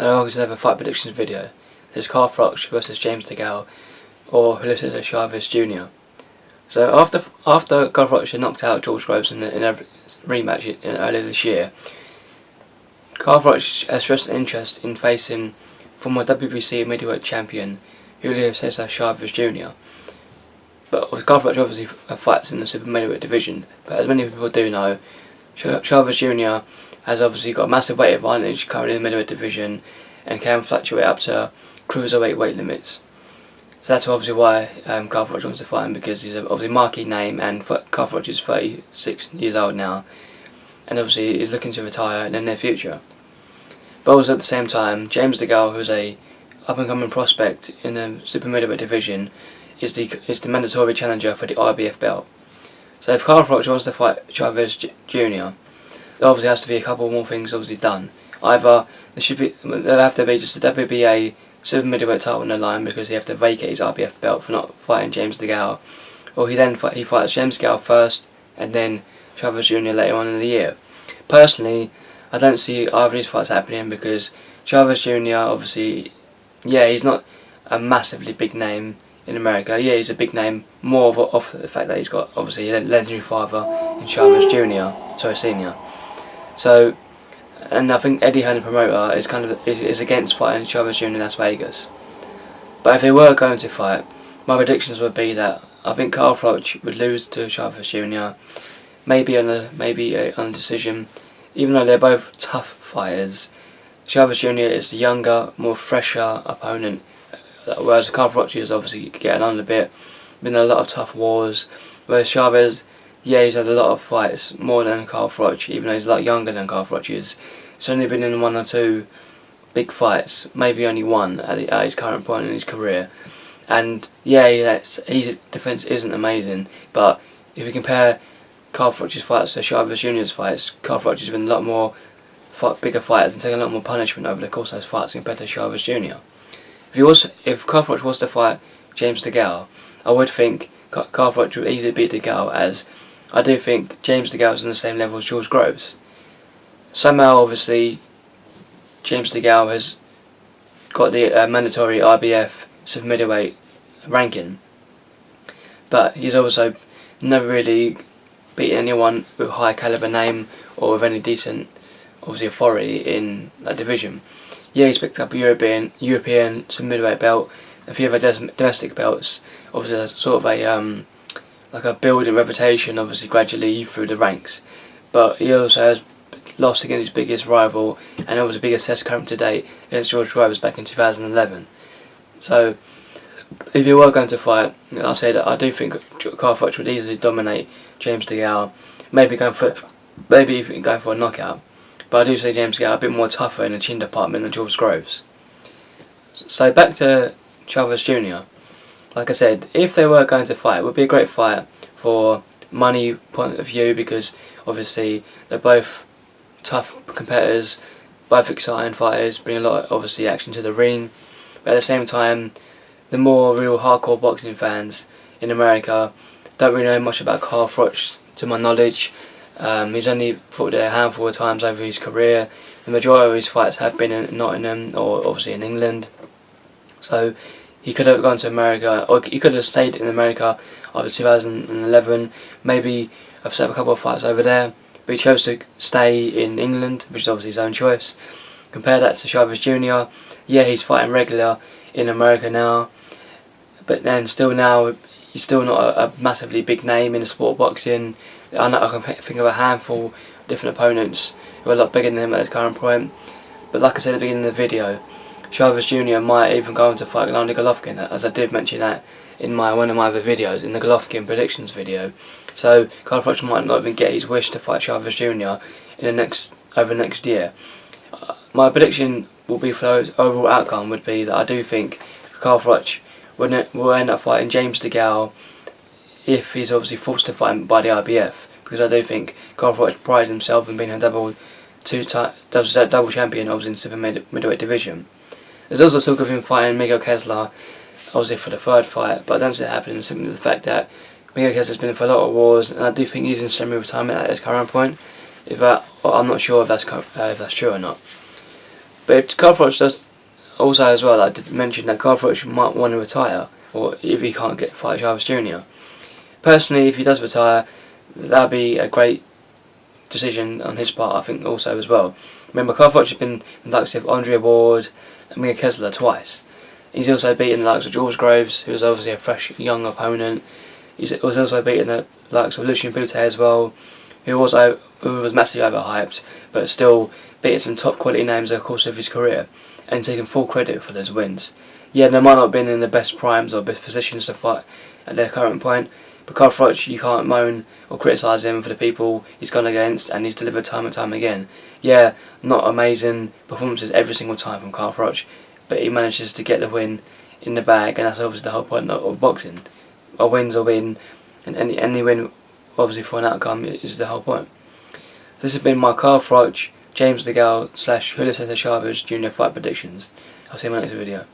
and I'm going to have a fight predictions video. There's Froch versus James Gale, or Julio Chavez Jr. So after Froch had knocked out George Groves in a rematch earlier this year, Froch expressed an interest in facing former WBC middleweight champion Julio Cesar Chavez Jr. But Froch obviously fights in the super middleweight division, but as many people do know, Chavez Jr. has obviously got a massive weight advantage currently in the middleweight division and can fluctuate up to cruiserweight weight limits. So that's obviously why Froch wants to fight him, because he's obviously a marquee name, and Froch is 36 years old now, and obviously he's looking to retire in the near future. But also at the same time, James Gale, who's a up-and-coming prospect in the super middleweight division, is the mandatory challenger for the IBF belt. So if Froch wants to fight Chavez Jr., there obviously has to be a couple more things obviously done. Either there have to be just a WBA super middleweight title on the line, because he have to vacate his IBF belt for not fighting James Gale, or he fights James Gale first and then Chavez Jr. later on in the year. Personally, I don't see either of these fights happening, because Chavez Jr. obviously, yeah, he's not a massively big name in America. Yeah, he's a big name more off the fact that he's got obviously a legendary father in Chavez Jr. Senior. So, and I think Eddie Hearn, the promoter, is against fighting Chavez Jr. in Las Vegas. But if they were going to fight, my predictions would be that I think Froch would lose to Chavez Jr. Maybe on a decision. Even though they're both tough fighters, Chavez Jr. is the younger, more fresher opponent, whereas Froch is obviously getting on a bit, been in a lot of tough wars, whereas Chavez, yeah, he's had a lot of fights, more than Froch, even though he's a lot younger than Froch is. He's only been in one or two big fights, maybe only one at his current point in his career. And yeah, his defence isn't amazing, but if you compare Froch's fights to Chavez Jr.'s fights, Froch has been a lot more bigger fighters and taken a lot more punishment over the course of those fights compared to Chavez Jr. If Froch was to fight James Gale, I would think Froch would easily beat Gale, as I do think James Gale is on the same level as George Groves. Somehow, obviously, James Gale has got the mandatory IBF super middleweight ranking, but he's also never really beat anyone with a high caliber name or with any decent, obviously, authority in that division. Yeah, he's picked up a European super middleweight belt, a few other domestic belts. Obviously, that's sort of a like a building reputation, obviously gradually through the ranks. But he also has lost against his biggest rival and obviously biggest test current to date against George Groves back in 2011. So if you were going to fight, I said I do think Froch would easily dominate James Gale, maybe even going for a knockout. But I do see James Gale a bit more tougher in the chin department than George Groves. So back to Chavez Jr. Like I said, if they were going to fight, it would be a great fight for money point of view, because obviously they're both tough competitors, both exciting fighters, bring a lot of obviously action to the ring. But at the same time, the more real hardcore boxing fans in America don't really know much about Froch, to my knowledge. He's only fought there a handful of times over his career. The majority of his fights have been in Nottingham, or obviously in England. So he could have gone to America, or he could have stayed in America after 2011, maybe have set up a couple of fights over there, but he chose to stay in England, which is obviously his own choice. Compare that to Chavez Jr. Yeah, he's fighting regular in America now, but then still now, he's still not a massively big name in the sport of boxing. I can think of a handful of different opponents who are a lot bigger than him at his current point. But like I said at the beginning of the video, Chavez Jr. might even go on to fight Gennady Golovkin, as I did mention that in one of my other videos, in the Golovkin predictions video. So Froch might not even get his wish to fight Chavez Jr. over next year. My prediction will be for the overall outcome would be that I do think Froch will end up fighting James Gale if he's obviously forced to fight him by the IBF, because I do think Froch prides himself in being a double champion, obviously in super middleweight division. There's also talk of him fighting Miguel Kessler, obviously for the third fight, but I don't see it happening, simply the fact that Miguel Kessler's been for a lot of wars, and I do think he's in semi-retirement at his current point. I'm not sure if that's true or not. But Carl Froch does also as well. I did mention that Carl Froch might want to retire, or if he can't get fight Chavez Jr. Personally, if he does retire, that'd be a great decision on his part. I think also as well. Remember, Carl Froch has been in the likes of Andre Ward and Mia Kessler twice. He's also beaten the likes of George Groves, who was obviously a fresh young opponent. He was also beaten the likes of Lucien Boutte as well, who was massively overhyped, but still beaten some top quality names over the course of his career, and taken full credit for those wins. Yeah, they might not have been in the best primes or best positions to fight at their current point, but Carl Froch, you can't moan or criticise him for the people he's gone against, and he's delivered time and time again. Yeah, not amazing performances every single time from Carl Froch, but he manages to get the win in the bag, and that's obviously the whole point of boxing. A win's a win, and any win, obviously, for an outcome is the whole point. This has been my Carl Froch, James the Gale / Julio Cesar Chavez Jr. fight predictions. I'll see you in my next video.